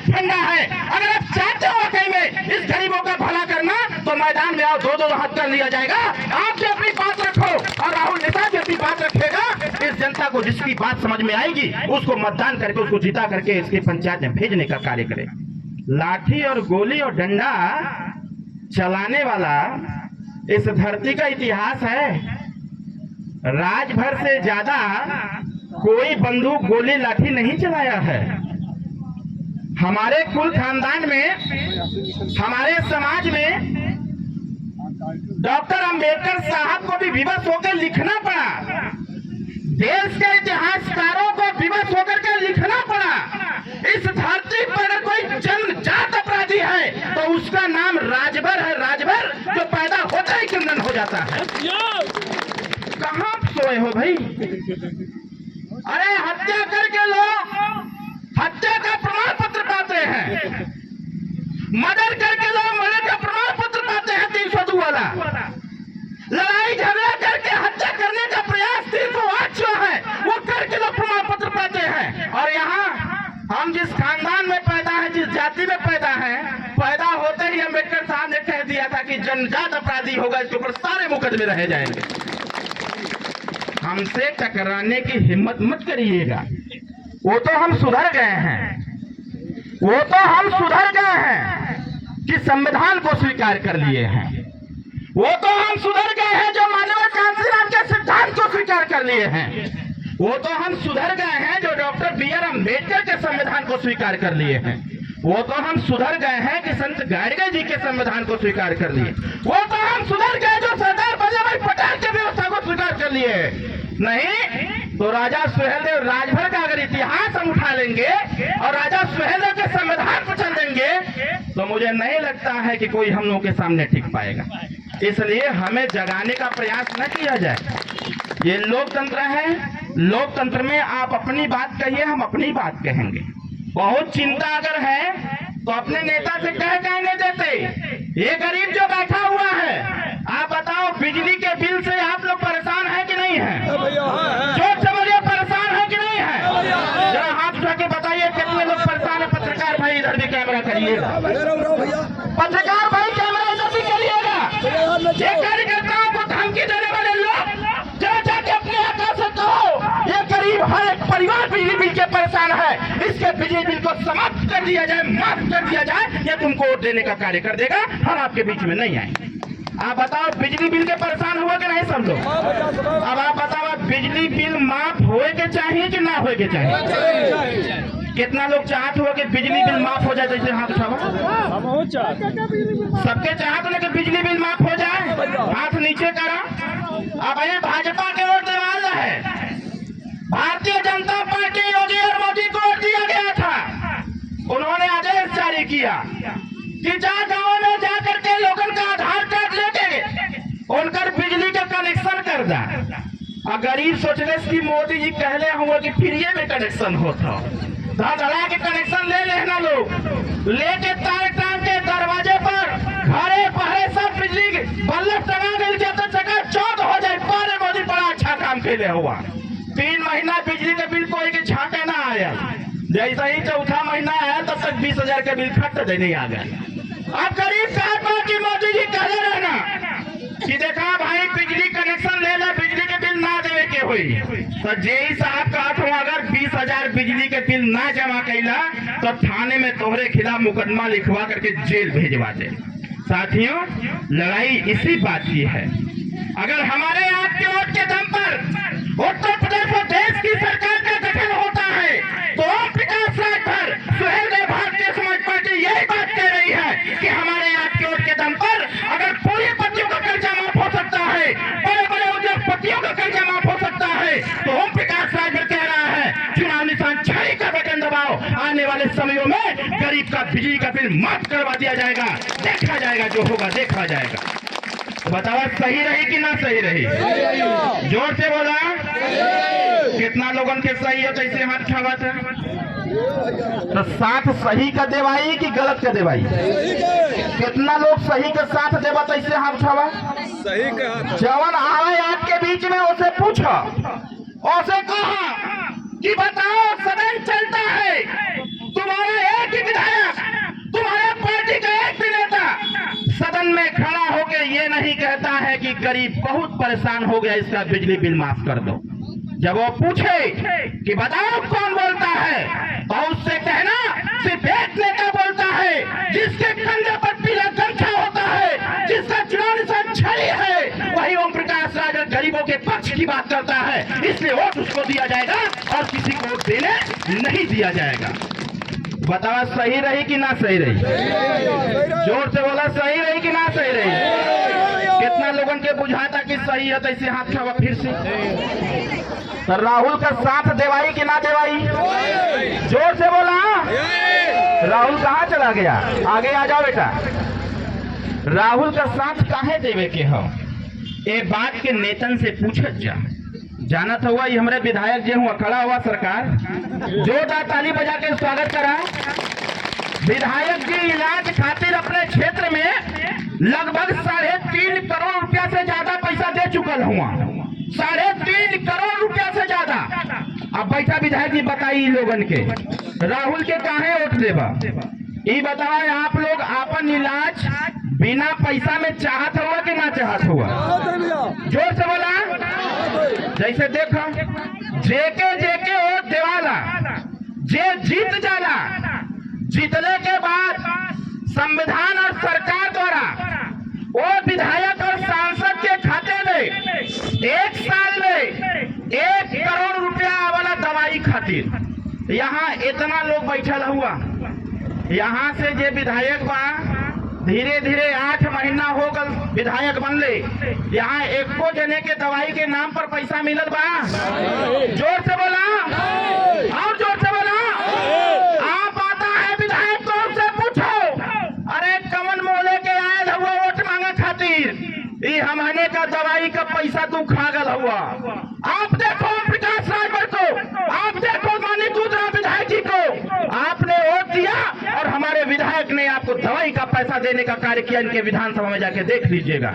फंडा है। अगर आप चाहते हो वाकई में इस गरीबों का भला करना तो मैदान में आओ, 2-2 हाथ कर लिया जाएगा। आप जो अपनी बात रखो और राहुल नेता जो अपनी बात रखेगा, इस जनता को जिसकी बात समझ में आएगी उसको मतदान करके उसको जिता करके इसके पंचायत में भेजने का कार्य करे। लाठी और गोली और डंडा चलाने वाला इस धरती का इतिहास है। राजभर से ज्यादा कोई बंदूक गोली लाठी नहीं चलाया है। हमारे कुल खानदान में, हमारे समाज में डॉक्टर अंबेडकर साहब को भी विवश होकर लिखना पड़ा, देश के इतिहासकारों को विवश होकर के लिखना पड़ा। इस धरती पर कोई जन्मजात अपराधी है तो उसका नाम राजभर है। राजभर जो पैदा होता ही क्रिमिनल हो जाता है। कहां सोए हो भाई? अरे हत्या करके लोग हत्या का प्रमाण पत्र पाते हैं, मर्डर करके लोग मर्डर का प्रमाण पत्र पाते हैं 302 वाला। लड़ाई झगड़ा करके हत्या करने का प्रयास 308 जो है वो करके लोग प्रमाण पत्र पाते हैं। और यहाँ हम जिस खानदान में पैदा है, जिस जाति में पैदा है, पैदा होते ही अम्बेडकर साहब ने कह दिया था कि जन्मजात अपराधी होगा, इसके ऊपर सारे मुकदमे रह जाएंगे। हमसे टकराने की हिम्मत मत करिएगा। वो तो हम सुधर गए हैं, वो तो हम सुधर गए हैं कि संविधान को स्वीकार कर लिए हैं। वो तो हम सुधर गए हैं जो मानव कांसीराम के सिद्धांत को स्वीकार कर लिए हैं। वो तो हम सुधर गए हैं जो डॉक्टर बी.आर. अम्बेडकर के संविधान को स्वीकार कर लिए हैं। वो तो हम सुधर गए हैं कि संत गाडगे जी के संविधान को स्वीकार कर लिए। वो तो हम सुधर गए जो सरदार वल्लभ भाई पटेल की व्यवस्था को स्वीकार कर लिए। नहीं तो राजा सुहेलदेव राजभर का अगर इतिहास हम उठा लेंगे और राजा सुहेलदेव के संविधान को चल देंगे तो मुझे नहीं लगता है कि कोई हम लोगों के सामने टिक पाएगा। इसलिए हमें जगाने का प्रयास न किया जाए। ये लोकतंत्र है, लोकतंत्र में आप अपनी बात कहिए, हम अपनी बात कहेंगे। बहुत चिंता अगर है तो अपने नेता से कहने देते। ये गरीब जो बैठा हुआ है, आप बताओ बिजली के बिल से आप लोग परेशान है कि नहीं है? जोर से बोलिए, परेशान है कि नहीं है? जरा हाथ उठा के बताइए कितने लोग परेशान है। पत्रकार भाई इधर भी कैमरा करिएगा, पत्रकार भाई कैमरा इधर भी करिएगा। ये कार्यकर्ताओं को धमकी देने वाले लोग जरा जाके अपने आका से कहो ये गरीब हर एक परिवार बिजली बिल के परेशान है, इसके बिजली बिल को समाप्त कर दिया जाए, माफ कर दिया जाए। ये तुमको वोट देने का कार्य कर देगा, हम आपके बीच में नहीं आएंगे। आप बताओ बिजली बिल के परेशान हुआ कि नहीं सब लोग? अब आप बताओ बिजली बिल माफ होए के चाहिए कि ना होए के चाहिए? कितना लोग चाहते हो कि बिजली बिल माफ हो जाए? जैसे हाथ उठाओ, सबके चाहते हो कि बिजली बिल माफ हो जाए, हाथ नीचे करो। अब ये भाजपा के वोट देवाल है। भारतीय जनता पार्टी योगी और मोदी को वोट दिया गया था। उन्होंने आदेश जारी किया कि जा गाँव में जाकर के लोगों का आधार कार्ड लेके उनका बिजली का कनेक्शन कर दा। और गरीब सोचने की मोदी जी कहले हुए कि फ्री में कनेक्शन होता, धड़ा के कनेक्शन ले लेना। लोग लेके तार टांग के दरवाजे पर घरे पहरे सब बिजली बल्ब टंगा मिल जाता, चका चौक हो जाए। पर मोदी बड़ा अच्छा काम खेले हुआ। 3 महीना बिजली के बिल कोई के झांके ना आया, जैसा ही चौथा महीना आया तब तक 20,000 के बिल खट देने आ गए। अब गरीब साहब की मोदी जी कह रहना कि देखा भाई बिजली कनेक्शन ले ला, बिजली के बिल ना देवे के हुई तो जेई साहब का अगर 20,000 बिजली के बिल ना जमा कैला तो थाने में तोहरे खिलाफ मुकदमा लिखवा करके जेल भेजवा दे। साथियों, लड़ाई इसी बात की है। अगर हमारे आपके वोट के दम पर उत्तर प्रदेश और देश की सरकार का गठन होता है तो ओम प्रकाश राजभर, सुहेलदेव भारतीय समाज पार्टी यही बात कह रही है कि हमारे आपके वोट के दम पर अगर पूंजीपतियों का कर्जा माफ हो सकता है, बड़े बड़े उद्योगपतियों का कर्जा माफ हो सकता है, तो ओम प्रकाश राजभर कह रहा है चुनाव निशान छड़ी का बटन दबाओ, आने वाले समयों में गरीब का बिजली का बिल माफ करवा दिया जाएगा। देखा जाएगा, जो होगा देखा जाएगा। बताओ सही रही कि ना सही रही? जोर से बोला। कितना लोगों के सही है? कैसे हाथ उठावा था? तो साथ सही का देवाई कि गलत का देवाई? कितना लोग सही के साथ देवा? कैसे हाथ उठावा? सही का। जवन आए आपके बीच में उसे पूछो, उसे कहा कि बताओ सदन चलता है, तुम्हारा एक ही विधायक ही कहता है कि गरीब बहुत परेशान हो गया, इसका बिजली बिल माफ कर दो। जब वो पूछे कि बताओ कौन बोलता है, तो उससे कहना सिर्फ एक नेता बोलता है जिसके कंधे पर पीला गमछा होता है, जिसका चुनाव निशान छड़ी है, वही ओम प्रकाश राजन गरीबों के पक्ष की बात करता है। इसलिए वोट उसको दिया जाएगा और किसी को वोट देने नहीं दिया जाएगा। बताओ सही रही कि ना सही रही? जोर से बोला, सही रही कि ना सही रही? कितना लोगों के बुझाता कि सही है, तो इसे हाथ उठावा फिर से। तो राहुल का साथ देवाई कि ना देवाई? जोर से बोला। राहुल कहाँ चला गया? आगे आ जाओ बेटा। राहुल का साथ काहे देवे के हो? ए बात के नेतन से पूछत जा। जानत हुआ ये हमारे विधायक जो हुआ खड़ा हुआ सरकार, जोरदार ताली बजा के स्वागत करा। विधायक जी इलाज खातिर अपने क्षेत्र में लगभग 3.5 करोड़ रुपया से ज्यादा पैसा दे चुकल हुआ। 3.5 करोड़ रुपया से ज्यादा। अब बैठा विधायक जी बताई लोगन के राहुल के काहे वोट देवा? ये बताओ आप लोग अपन इलाज बिना पैसा में चाहत हुआ कि ना चाहत हुआ? जोर से बोला। जैसे देखो जेके वोट देवाला, जे जीत जाला, जीतने के बाद संविधान और सरकार द्वारा वो विधायक और सांसद के खाते में 1 साल में 1 करोड़ रुपया वाला दवाई खातिर। यहाँ इतना लोग बैठल हुआ, यहाँ से जे विधायक बा धीरे धीरे 8 महीना हो गल विधायक बनले, यहाँ एको जने के दवाई के नाम पर पैसा मिलत बा? जोर से बोला और जोर से बोला। आप आता है विधायक तो उससे पूछो, अरे कमन मोले के आयल हुआ वोट मांगा खातिर, ये हमने का दवाई का पैसा तू खा गल हुआ। आप देखो प्रकाश राजभर को, आप देखो माननीय दूसरा विधायक जी को, आपने वोट दिया और हमारे विधायक ने आपको दवाई का पैसा देने का कार्य किया। इनके विधानसभा में जाके देख लीजिएगा।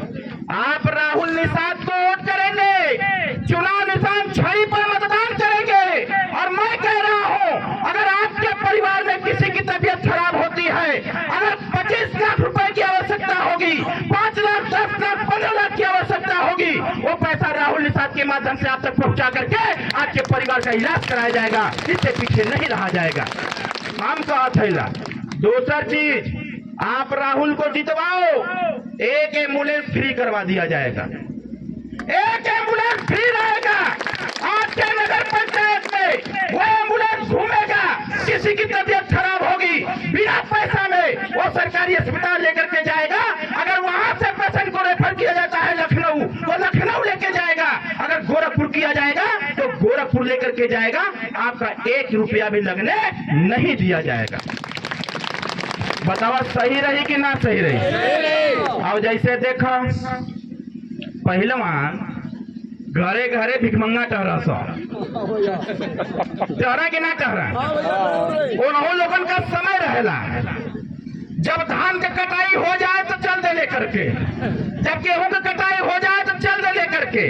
आप राहुल निषाद को वोट करेंगे, चुनाव निशान छड़ी पर मतदान करेंगे। और मैं कह रहा हूं, अगर आपके परिवार में किसी की तबीयत खराब होती है, अगर 25 लाख रुपए की आवश्यकता होगी, 5 लाख, 10 लाख, 15 लाख की आवश्यकता होगी, वो पैसा राहुल निषाद के माध्यम से आप तक पहुंचा करके आपके परिवार का इलाज कराया जाएगा। इससे पीछे नहीं रहा जाएगा। हम कहा थैला। दूसरा चीज, आप राहुल को जितवाओ, एक एम्बुलेंस फ्री करवा दिया जाएगा। एक एम्बुलेंस फ्री रहेगा आपके नगर पंचायत में। वो एम्बुलेंस घूमेगा, किसी की तबीयत खराब होगी बिना पैसा में वो सरकारी अस्पताल लेकर के जाएगा। अगर वहां से पेशेंट को रेफर किया जाता है लखनऊ, वो लखनऊ लेके जाएगा। अगर गोरखपुर किया जाएगा तो गोरखपुर लेकर के जाएगा। आपका 1 रुपया भी लगने नहीं दिया जाएगा। बतावा सही रही कि ना सही रही? अब जैसे देखो पहलवान घरे घरे भिखमंगा टहरा सो टहरा कि ना टहरा? उन्होंने लोगन का समय रहेला, जब धान की कटाई हो जाए तो चल दे लेकर के, जब गेहूं की कटाई हो जाए तो चल दे लेकर के।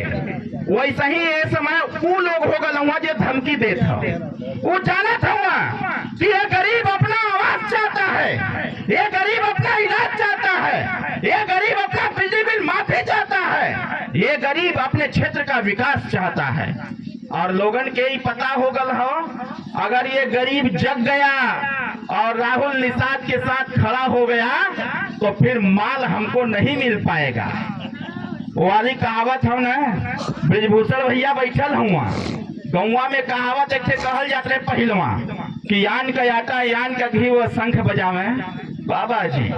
वैसा ही ये समय वो लोग हो गए वहां जो धमकी देता, वो जाना था वहां कि ये गरीब अपना आवाज चाहता है, ये गरीब अपना इलाज चाहता है, ये गरीब अपना बिजली बिल माफी चाहता है, ये गरीब अपने क्षेत्र का विकास चाहता है। और लोगन के ही पता हो गल हो, अगर ये गरीब जग गया और राहुल निषाद के साथ खड़ा हो गया तो फिर माल हमको नहीं मिल पाएगा। वो वाली कहावत हो ना, ब्रिजभूषण भैया बैठल हुआ गौवा में, कहावत एक कहल जाते रहे पहलवा कि यान का आटा यान का घी वो शंख बजावे बाबा जी।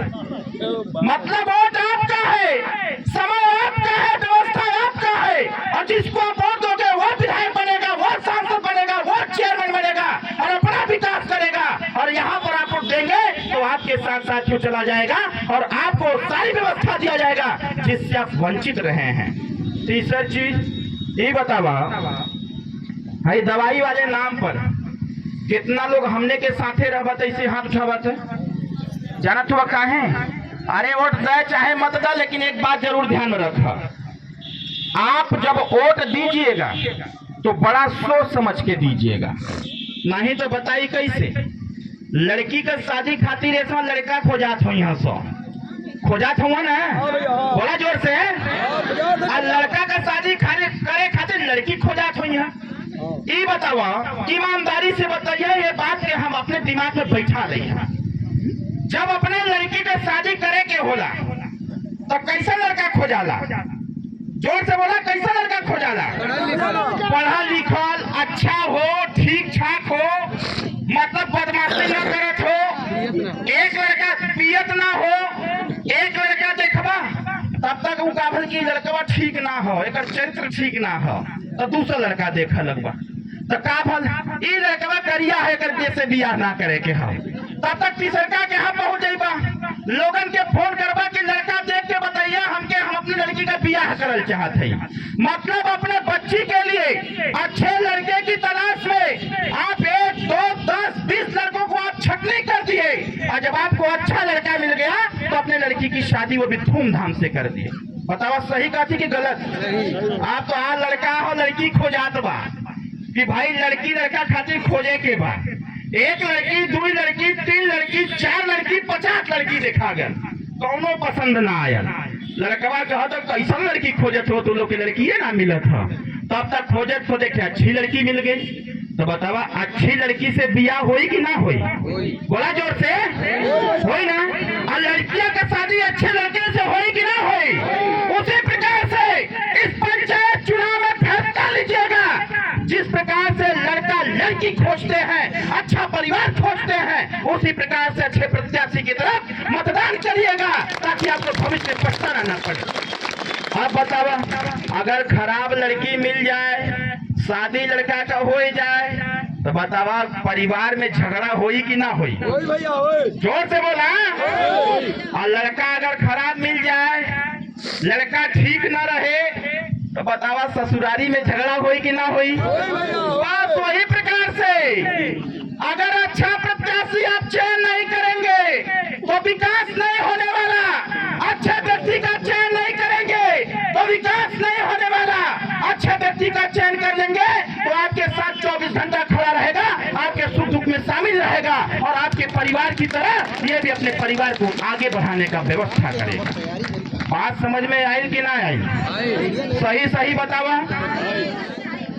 मतलब वोट आपका है, समय आपका है, व्यवस्था आपका है, और जिसको आप वोट दोगे वो विधायक बनेगा, वो सांसद बनेगा, वो चेयरमैन बनेगा और अपना विकास करेगा। और यहाँ पर आप वोट देंगे तो आपके साथ साथ क्यों चला जाएगा और आपको सारी व्यवस्था दिया जाएगा जिससे आप वंचित रहे हैं। तीसरा चीज ये बतावा, भाई दवाई वाले नाम पर कितना लोग हमने के साथे रहबत ऐसे हाथ उठावत है, जानत हुआ काहे? अरे वोट दे चाहे मत दे, लेकिन एक बात जरूर ध्यान में रखा, आप जब वोट दीजिएगा तो बड़ा सोच समझ के दीजिएगा, नहीं तो बताइए कैसे? लड़की का शादी खातिर ऐसा लड़का खोजात हो यहाँ सो, खोजात हुआ ना, बोला जोर से। और लड़का का शादी करे खातिर लड़की खोजात हुई है। ये बतावा, ईमानदारी से बताइए, ये बात के हम अपने दिमाग में बैठा रही है। जब अपने लड़की का शादी करे के होला तो कैसा लड़का खोजाला? जोर से बोला, कैसा लड़का खोजाला? पढ़ा लिखल, अच्छा हो, ठीक ठाक हो, मतलब बदमाशी न करत हो, एक लड़का पियत ना हो, एक लड़का देखबा तब तक वो काभल की लड़का ठीक ना हो, एक चरित्र ठीक ना हो, तो दूसरा लड़का देख लगवा तो काभल ये लड़का करिया है करके से बियाह ना करे के हो, तब तक तीसरका के यहाँ पहुंच जाइबा, लोगन के फोन करबा कि लड़का देख के बताइए हमके, हम अपनी लड़की का बियाह करल चाहत है। मतलब अपने बच्ची के लिए अच्छे लड़के की तलाश में आप 1, 2, 10, 20 लड़कों को आप छटनी कर दिए, और जब आपको अच्छा लड़का मिल गया तो अपने लड़की की शादी वो भी धूमधाम से कर दिए। बतावा सही कहती कि गलत? आप तो आ लड़का हो लड़की खोजात बा कि भाई लड़की लड़का खातिर खोजे के बाद 1 लड़की, 2 लड़की, 3 लड़की, 4 लड़की, 50 लड़की देखा गया, कौनो पसंद ना आया। लड़कवा कहा तो कैसा लड़की खोजत हो, तो लोग की लड़की ना मिलत हो, तब तक खोजत हो देखे अच्छी लड़की मिल गई। तो बतावा अच्छी लड़की से बियाह होई कि ना होई? बोला जोर से, होई ना। और लड़कियां का शादी अच्छे लड़के से होई कि ना होई? उसी प्रकार से इस पंचायत चुनाव में फैसला लीजिएगा। जिस प्रकार से लड़का लड़की खोजते हैं, अच्छा परिवार खोजते हैं, उसी प्रकार से अच्छे प्रत्याशी की तरफ मतदान करिएगा, ताकि आपको भविष्य में पछताना न पड़े। अब बतावा, अगर खराब लड़की मिल जाए, शादी लड़का का हो जाए, तो बतावा परिवार में झगड़ा होई कि ना होई? जोर से बोला। और लड़का अगर खराब मिल जाए, लड़का ठीक न रहे, तो बतावा ससुरारी में झगड़ा होई कि ना होई? बात वही प्रकार से अगर अच्छा प्रत्याशी आप चयन नहीं करेंगे तो विकास नहीं होने वाला, अच्छे व्यक्ति का चयन नहीं करेंगे तो विकास नहीं होने वाला। अच्छे व्यक्ति का चयन कर लेंगे तो आपके साथ 24 घंटा खड़ा रहेगा, आपके सुख दुख में शामिल रहेगा, और आपके परिवार की तरह ये भी अपने परिवार को आगे बढ़ाने का व्यवस्था करेगा। बात समझ में आई कि ना आई? सही सही बतावा।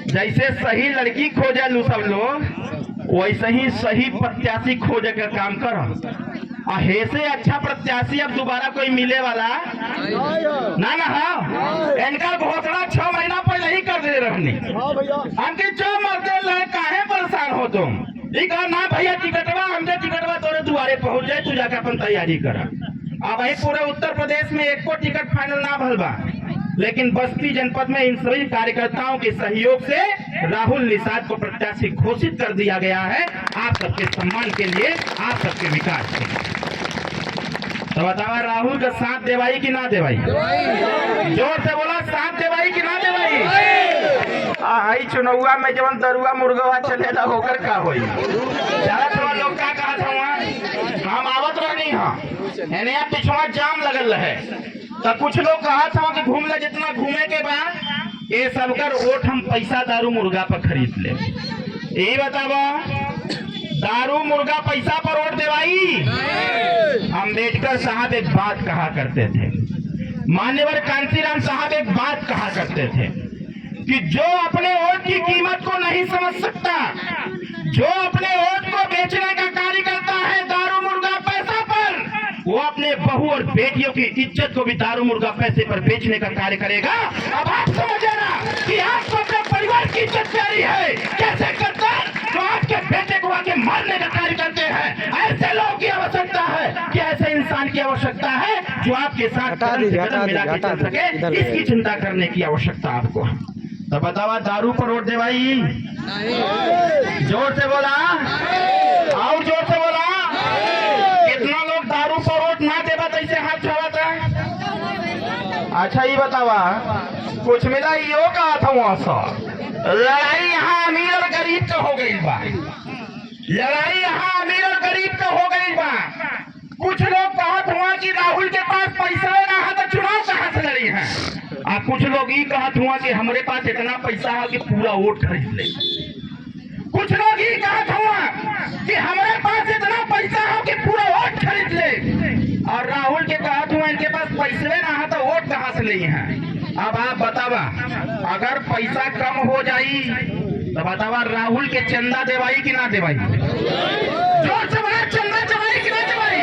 जैसे सही लड़की खोजे लू सब लोग, वैसे ही सही प्रत्याशी खोजे का काम करो। हेसे अच्छा प्रत्याशी अब दोबारा कोई मिले वाला ना ना। हाँ, इनका घोषणा 6 महीना पहले ही कर दे रहनी। हमके जो मरते लड़का काहे परेशान हो तुम? कहा ना भैया टिकटवा, हमने टिकटवा तोरे दुआरे पहुंच जाए, तू जाकर अपन तैयारी कर। अब वही पूरे उत्तर प्रदेश में 1 को टिकट फाइनल ना भल बा, लेकिन बस्ती जनपद में इन सभी कार्यकर्ताओं के सहयोग से राहुल निषाद को प्रत्याशी घोषित कर दिया गया है, आप सबके सम्मान के लिए, आप सबके विकास के लिए। तो बतावा राहुल का साथ देवाई कि ना देवाई? जोर से बोला, साथ देवाई कि ना देवाई? आई चुनौआ में जवन दरुआ मुर्गवा चलेला होकर का होई? ज्यादा थोड़ा लोग का कहा था हम आवत रहनी है, पिछवा जाम लगल है, तो कुछ लोग कहा था कि घूम ले, जितना घूमे के बाद ये सबकर वोट हम पैसा दारू मुर्गा पर खरीद ले। यही बतावा, दारू मुर्गा पैसा पर वोट देवाई? अम्बेडकर साहब एक बात कहा करते थे, मान्यवर कांसीराम साहब एक बात कहा करते थे कि जो अपने वोट की कीमत को नहीं समझ सकता, जो अपने वोट को बेचने का कार्य करता है दारू मुर्गा पैसा पर, वो अपने बहू और बेटियों की इज्जत को भी दारू मुर्गा पैसे पर बेचने का कार्य करेगा। अब आप समझे ना कि आपको अपने परिवार की इज्जत प्यारी है, कैसे करता तो आपके बेटे को आके मारने का कार्य करते हैं। ऐसे लोगों की आवश्यकता है कि ऐसे इंसान की आवश्यकता है जो आपके साथ कदम से कदम मिला के चल सके, इसकी चिंता करने की आवश्यकता आपको। तो बतावा दारू पर वोट दे भाई? जोर से बोला, और जोर से बोला। कितना लोग दारू पर वोट ना देवा तो इसे हाथ छावता है? अच्छा ये बतावा, कुछ मिला यो कहा था वहां से लड़ाई यहाँ अमीर और गरीब का हो गई बा, लड़ाई यहाँ अमीर और गरीब का हो गई बा। कुछ लोग कहत हुआ कि राहुल के पास पैसा ना है तो चुनाव कहाँ से लड़ी है, और कुछ लोग ये कहत हुआ कि हमारे पास इतना पैसा है कि पूरा वोट खरीद ले। कुछ लोग ये कहत हुआ कि हमारे पास इतना पैसा है कि पूरा वोट खरीद ले, और राहुल के कहत हुआ इनके अब आप बतावा, अगर पैसा कम हो जाई तो बतावा राहुल के चंदा देवाई कि ना देवाई? जोर से बोला, चंदा देवाई कि ना देवाई?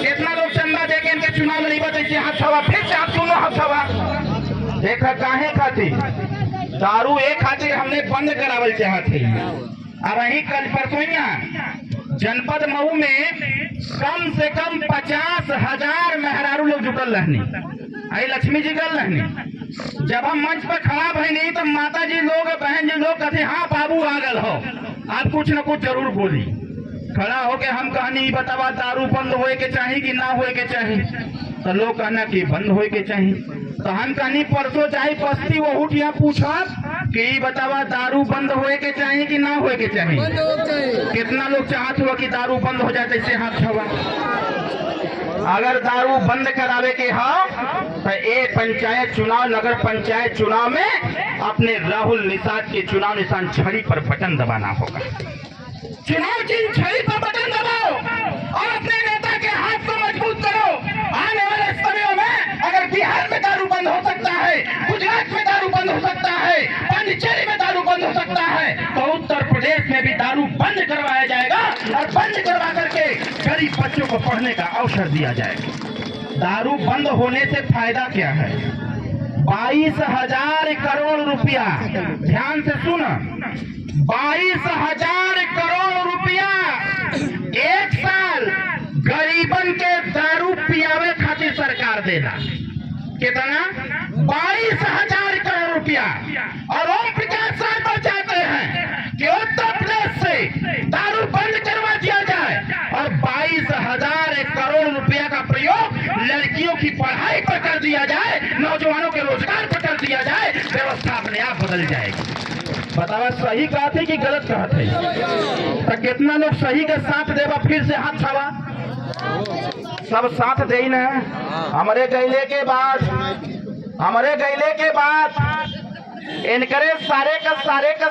कितना लोग चंदा दे के इनके चुनाव में नहीं बचे? हाथ हवा, फिर से आप सुनो हाथ हवा। देखा काहे खातिर? दारू एक खातिर हमने बंद करावल चाहते हैं। अब वही कल परसोइया जनपद मऊ में कम से कम 50,000 मेहरारू लोग जुटल रहनी, आई लक्ष्मी जी गल रहनी। जब हम मंच पर खड़ा भई नहीं तो माता जी लोग, बहन जी लोग कहते हाँ बाबू आ गल हो, आप कुछ न कुछ जरूर बोली। खड़ा होके हम कहनी बतावा दारू बंद होए के चाहिए कि ना होए के चाहिए? तो लोग कहना कि बंद होए के चाहिए। तो हम कहनी परसों चाहे बस्ती वो यहाँ पूछा कि बतावा दारू बंद होए के चाहिए कि ना होए के चाहिए? कितना लोग चाहत हुआ कि दारू बंद हो जाए? ऐसे हाथ हवा। अगर दारू बंद करावे के तो ये पंचायत चुनाव, नगर पंचायत चुनाव में अपने राहुल निषाद के चुनाव निशान छड़ी पर बटन दबाना होगा। चुनाव चिन्ह छड़ी पर बटन दबाओ और अपने नेता के हाथ को मजबूत करो। आने वाले समयों में अगर बिहार में दारू बंद हो सकता है, गुजरात में दारू बंद हो सकता है, पांडिचेरी में दारू बंद हो सकता है, तो उत्तर प्रदेश में भी दारू बंद करवाया जाएगा और बंद करवा करके गरीब बच्चों को पढ़ने का अवसर दिया जाएगा। दारू बंद होने से फायदा क्या है? 22,000 करोड़ रुपया, ध्यान से सुना, 22,000 करोड़ रुपया एक साल गरीबन के दारू पियावे खातिर सरकार देना। कितना? 22,000 करोड़ रुपया। और ओम प्रकाश साहब चाहते हैं कि उत्तर प्रदेश से दारू बंद करवा दिया जाए और 22,000 करोड़ रुपया का प्रयोग लड़कियों की पढ़ाई पर कर दिया जाए, नौजवानों के रोजगार पर कर दिया जाए, व्यवस्था अपने आप बदल जाएगी। बतावा सही कहा थे कि गलत कहा थे? तो कितना लोग सही के साथ देवा? फिर से हाथ छावा। सब साथ दे न। हमारे गैले के बाद इनकरे सारे का